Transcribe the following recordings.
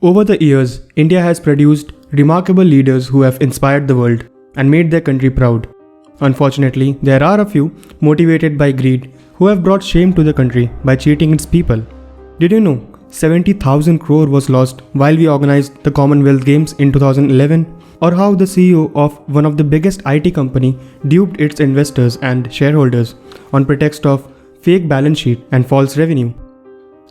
Over the years, India has produced remarkable leaders who have inspired the world and made their country proud. Unfortunately, there are a few, motivated by greed, who have brought shame to the country by cheating its people. Did you know 70,000 crore was lost while we organized the Commonwealth Games in 2011? Or how the CEO of one of the biggest IT company duped its investors and shareholders on pretext of fake balance sheet and false revenue?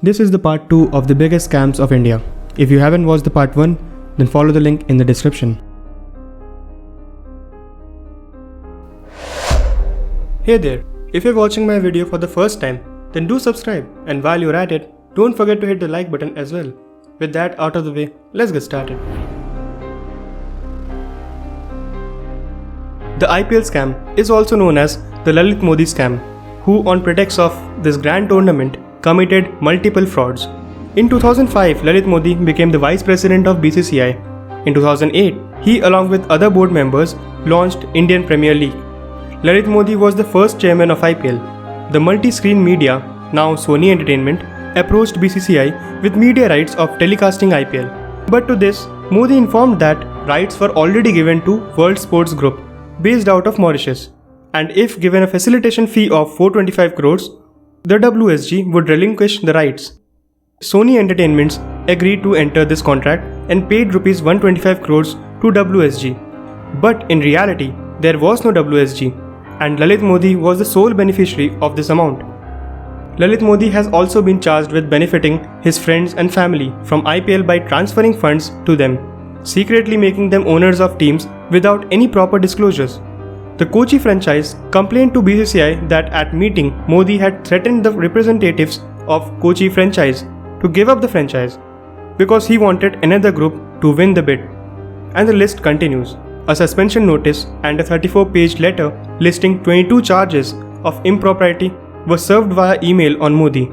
This is the part 2 of the biggest scams of India. If you haven't watched the part 1, then follow the link in the description. Hey there, if you're watching my video for the first time, then do subscribe, and while you're at it, don't forget to hit the like button as well. With that out of the way, let's get started. The IPL scam is also known as the Lalit Modi scam, who on pretext of this grand tournament committed multiple frauds. In 2005, Lalit Modi became the Vice President of BCCI. In 2008, he along with other board members launched Indian Premier League. Lalit Modi was the first chairman of IPL. The multi-screen media, now Sony Entertainment, approached BCCI with media rights of telecasting IPL. But to this, Modi informed that rights were already given to World Sports Group, based out of Mauritius. And if given a facilitation fee of 425 crores, the WSG would relinquish the rights. Sony Entertainments agreed to enter this contract and paid Rs 125 crores to WSG. But in reality, there was no WSG, and Lalit Modi was the sole beneficiary of this amount. Lalit Modi has also been charged with benefiting his friends and family from IPL by transferring funds to them, secretly making them owners of teams without any proper disclosures. The Kochi franchise complained to BCCI that at meeting, Modi had threatened the representatives of Kochi franchise to give up the franchise because he wanted another group to win the bid. And the list continues. A suspension notice and a 34-page letter listing 22 charges of impropriety was served via email on Modi.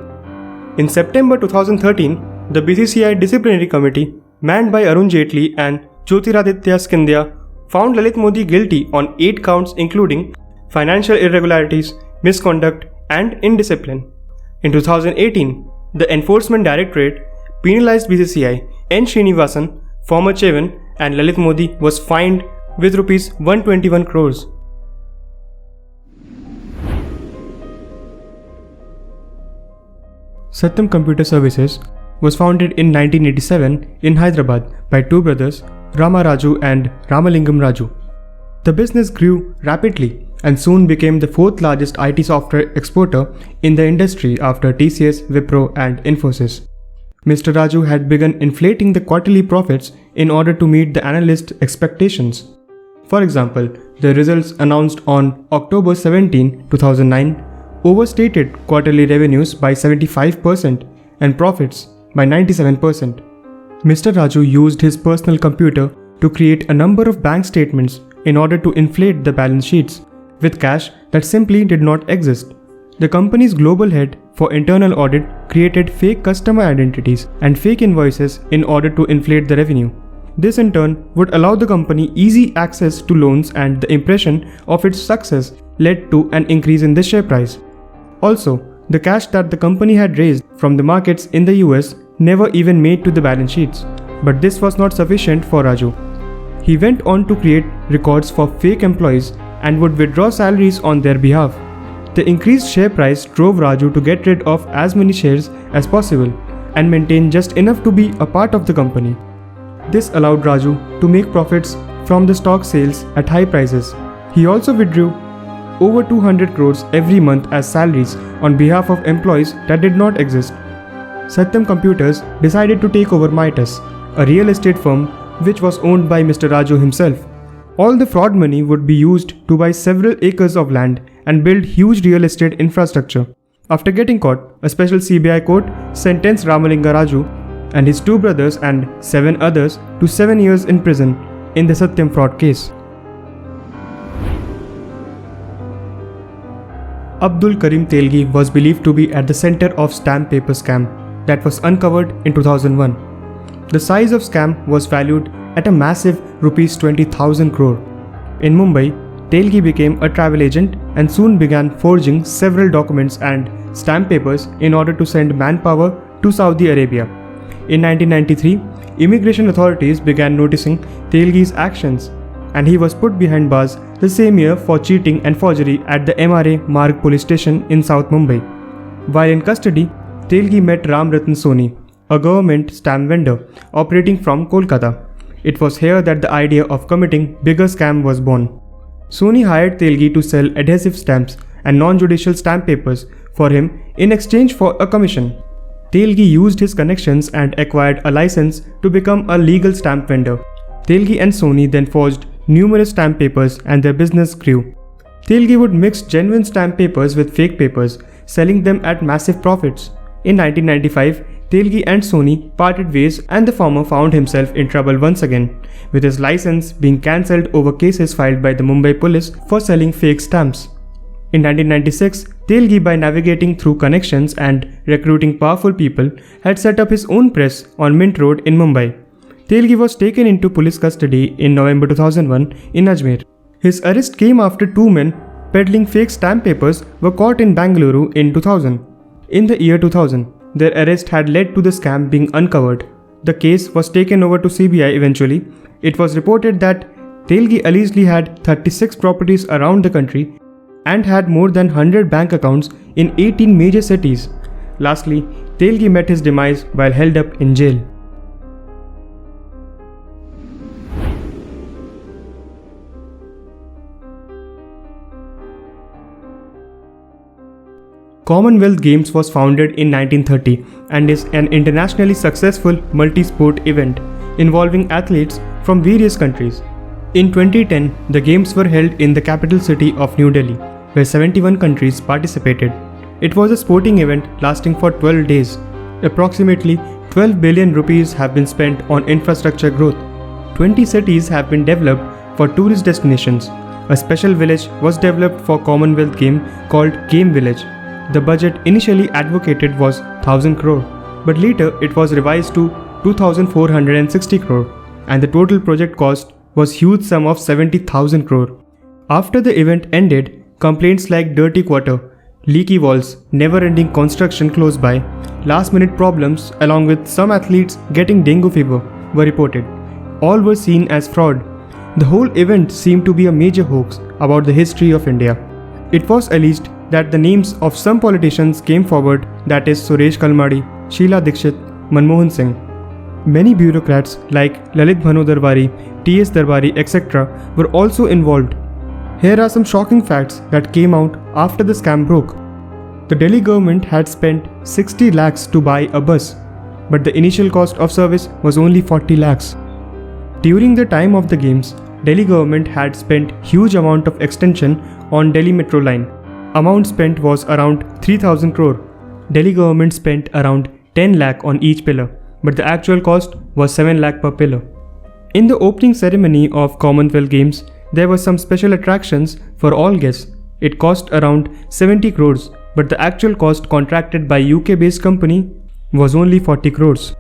In September 2013, the BCCI disciplinary committee, manned by Arun Jaitley and Jyotiraditya Scindia, found Lalit Modi guilty on 8 counts including financial irregularities, misconduct and indiscipline. In 2018, the Enforcement Directorate penalized BCCI, N. Srinivasan, former chairman, and Lalit Modi was fined with Rs 121 crores. Satyam Computer Services was founded in 1987 in Hyderabad by two brothers, Rama Raju and Ramalingam Raju. The business grew rapidly and soon became the 4th largest IT software exporter in the industry after TCS, Wipro and Infosys. Mr. Raju had begun inflating the quarterly profits in order to meet the analyst expectations. For example, the results announced on October 17, 2009 overstated quarterly revenues by 75% and profits by 97%. Mr. Raju used his personal computer to create a number of bank statements in order to inflate the balance sheets with cash that simply did not exist. The company's global head for internal audit created fake customer identities and fake invoices in order to inflate the revenue. This in turn would allow the company easy access to loans, and the impression of its success led to an increase in the share price. Also, the cash that the company had raised from the markets in the US never even made to the balance sheets. But this was not sufficient for Raju. He went on to create records for fake employees and would withdraw salaries on their behalf. The increased share price drove Raju to get rid of as many shares as possible and maintain just enough to be a part of the company. This allowed Raju to make profits from the stock sales at high prices. He also withdrew over 200 crores every month as salaries on behalf of employees that did not exist. Satyam Computers decided to take over Mitas, a real estate firm which was owned by Mr. Raju himself. All the fraud money would be used to buy several acres of land and build huge real estate infrastructure. After getting caught, a special CBI court sentenced Ramalinga Raju and his 2 brothers and 7 others to 7 years in prison in the Satyam fraud case. Abdul Karim Telgi was believed to be at the center of stamp paper scam that was uncovered in 2001. The size of scam was valued at a massive Rs 20,000 crore. In Mumbai, Telgi became a travel agent and soon began forging several documents and stamp papers in order to send manpower to Saudi Arabia. In 1993, immigration authorities began noticing Telgi's actions, and he was put behind bars the same year for cheating and forgery at the MRA Marg police station in South Mumbai. While in custody, Telgi met Ram Ratan Soni, a government stamp vendor operating from Kolkata. It was here that the idea of committing bigger scam was born. Soni hired Telgi to sell adhesive stamps and non-judicial stamp papers for him in exchange for a commission. Telgi used his connections and acquired a license to become a legal stamp vendor. Telgi and Soni then forged numerous stamp papers and their business grew. Telgi would mix genuine stamp papers with fake papers, selling them at massive profits. In 1995, Telgi and Soni parted ways and the former found himself in trouble once again, with his license being cancelled over cases filed by the Mumbai police for selling fake stamps. In 1996, Telgi, by navigating through connections and recruiting powerful people, had set up his own press on Mint Road in Mumbai. Telgi was taken into police custody in November 2001 in Ajmer. His arrest came after two men peddling fake stamp papers were caught in Bangalore in 2000. In the year 2000, their arrest had led to the scam being uncovered. The case was taken over to CBI eventually. It was reported that Telgi allegedly had 36 properties around the country and had more than 100 bank accounts in 18 major cities. Lastly, Telgi met his demise while held up in jail. Commonwealth Games was founded in 1930 and is an internationally successful multi-sport event involving athletes from various countries. In 2010, the Games were held in the capital city of New Delhi, where 71 countries participated. It was a sporting event lasting for 12 days. Approximately 12 billion rupees have been spent on infrastructure growth. 20 cities have been developed for tourist destinations. A special village was developed for Commonwealth Game called Game Village. The budget initially advocated was 1000 crore, but later it was revised to 2460 crore, and the total project cost was huge sum of 70,000 crore. After the event ended, complaints like dirty quarter, leaky walls, never-ending construction close by, last-minute problems along with some athletes getting dengue fever were reported. All were seen as fraud. The whole event seemed to be a major hoax about the history of India. It was alleged that the names of some politicians came forward, that is Suresh Kalmadi, Sheila Dikshit, Manmohan Singh. Many bureaucrats like Lalit Bhanu Darbari, T.S. Darbari, etc. were also involved. Here are some shocking facts that came out after the scam broke. The Delhi government had spent 60 lakhs to buy a bus, but the initial cost of service was only 40 lakhs. During the time of the games, Delhi government had spent huge amount of extension on Delhi Metro line. Amount spent was around 3000 crore. Delhi government spent around 10 lakh on each pillar, but the actual cost was 7 lakh per pillar. In the opening ceremony of Commonwealth Games, there were some special attractions for all guests. It cost around 70 crores, but the actual cost contracted by UK-based company was only 40 crores.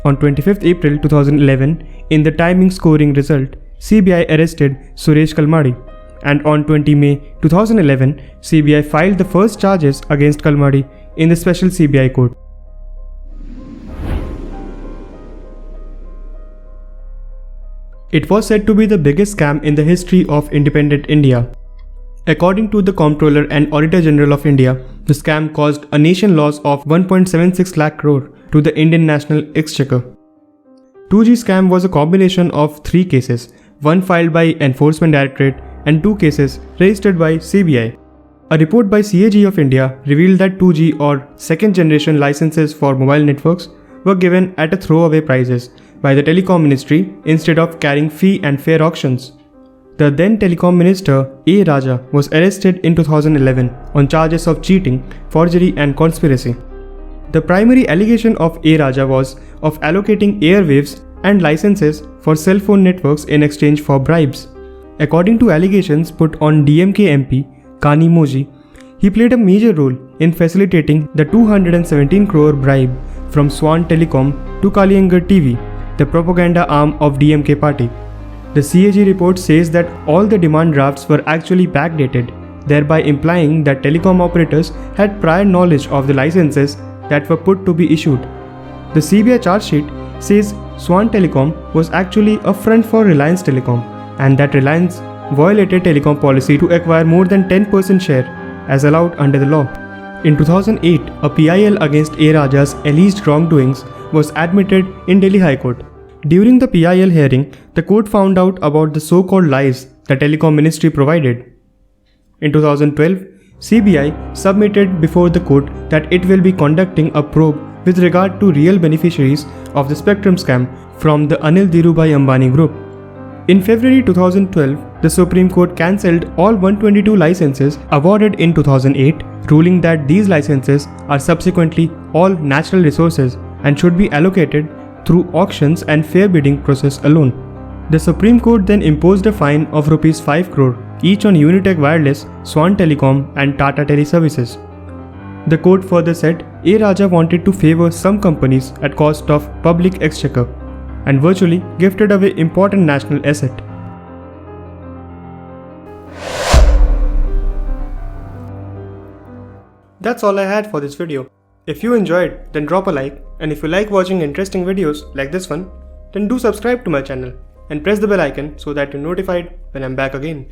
On 25th April 2011, in the timing scoring result, CBI arrested Suresh Kalmadi. And on 20 May 2011, CBI filed the first charges against Kalmadi in the special CBI court. It was said to be the biggest scam in the history of independent India. According to the Comptroller and Auditor General of India, the scam caused a nation loss of 1.76 lakh crore to the Indian National Exchequer. 2G scam was a combination of 3 cases, one filed by Enforcement Directorate and 2 cases registered by CBI. A report by CAG of India revealed that 2G or second generation licenses for mobile networks were given at a throwaway prices by the Telecom Ministry instead of carrying fee and fair auctions. The then Telecom Minister A. Raja was arrested in 2011 on charges of cheating, forgery and conspiracy. The primary allegation of A. Raja was of allocating airwaves and licenses for cell phone networks in exchange for bribes. According to allegations put on DMK MP Kani Moji, he played a major role in facilitating the 217 crore bribe from Swan Telecom to Kaliyangar TV, the propaganda arm of DMK party. The CAG report says that all the demand drafts were actually backdated, thereby implying that telecom operators had prior knowledge of the licenses that were put to be issued. The CBI charge sheet says Swan Telecom was actually a front for Reliance Telecom and that Reliance violated telecom policy to acquire more than 10% share as allowed under the law. In 2008, a PIL against A. Raja's alleged wrongdoings was admitted in Delhi High Court. During the PIL hearing, the court found out about the so-called lies the Telecom Ministry provided. In 2012, CBI submitted before the court that it will be conducting a probe with regard to real beneficiaries of the spectrum scam from the Anil Dhirubhai Ambani group. In February 2012, the Supreme Court cancelled all 122 licenses awarded in 2008, ruling that these licenses are subsequently all natural resources and should be allocated through auctions and fair bidding process alone. The Supreme Court then imposed a fine of Rs 5 crore each on Unitech Wireless, Swan Telecom and Tata Teleservices. The court further said A. Raja wanted to favour some companies at cost of public exchequer and virtually gifted away important national asset. That's all I had for this video. If you enjoyed, then drop a like, and if you like watching interesting videos like this one, then do subscribe to my channel and press the bell icon so that you're notified when I'm back again.